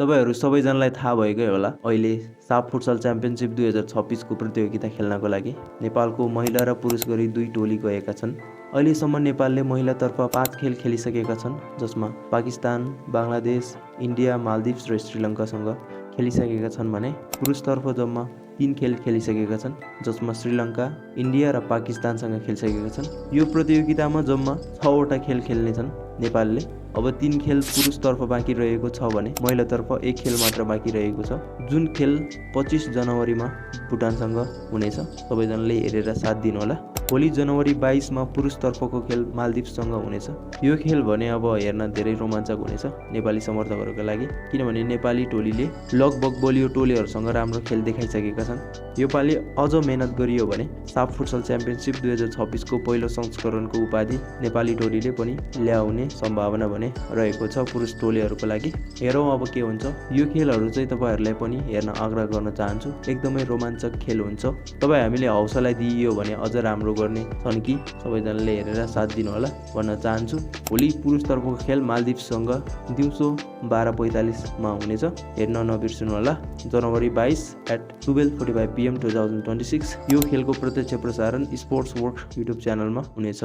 तपाईहरू सबैजनालाई थाहा भएकै होला अहिले साफ फुटसल च्याम्पियनसिप 2026 को प्रतियोगिता खेल्नको लागि नेपालको महिला र पुरुष गरी 2 टोली गएका छन्। अहिलेसम्म नेपालले महिलातर्फ 5 खेल खेलिसकेका छन्, जसमा पाकिस्तान, बङ्गलादेश, इन्डिया, मालदिभ्स र श्रीलङ्कासँग खेलिसकेका छन् भने पुरुषतर्फ जम्मा 3 खेल खेलिसकेका छन्, जसमा श्रीलङ्का, इन्डिया र पाकिस्तानसँग खेलिसकेका छन्। यो प्रतियोगितामा जम्मा 6 वटा खेल खेल्नेछन् नेपालले। अब 3 खेल पुरुषतर्फ बाँकी रहेको छ भने महिलातर्फ 1 खेल मात्र बाँकी रहेको छ, जुन खेल 25 जनवरीमा भुटानसँग हुनेछ। सबैजनाले हेरेर साथ दिनुहोला। भोलि जनवरी 22 मा पुरुषतर्फको खेल मालदिभ्ससँग हुनेछ। यो खेल भने अब हेर्न धेरै रोमाञ्चक हुनेछ नेपाली समर्थकहरूका लागि, किनभने नेपाली टोलीले लगभग बलियो टोलीहरूसँग राम्रो खेल देखाइसकेका छन्। यो पालि अझ मेहनत गरियो भने साफ फुटसल च्याम्पियनसिप 2026 को पहिलो संस्करणको उपाधि नेपाली टोलीले पनि ल्याउने सम्भावना भने रहेको छ पुरुष टोलीहरूको लागि। हेरौँ अब के हुन्छ। यो खेलहरू चाहिँ तपाईहरूलाई पनि हेर्न आग्रह गर्न चाहन्छु। एकदमै रोमाञ्चक खेल हुन्छ। तपाईँ हामीले हौसला दिइयो भने अझ राम्रो गर्ने छन् कि सबैजनाले हेरेर साथ दिनुहोला भन्न चाहन्छु। भोलि पुरुषतर्फको खेल मालदिभ्ससँग दिउँसो 12:45 मा हुनेछ। हेर्न नबिर्सनु होला। जनवरी 22 at 12:45 PM 2026 यो खेलको प्रत्यक्ष प्रसारण स्पोर्ट्स वर्क युट्युब च्यानलमा हुनेछ।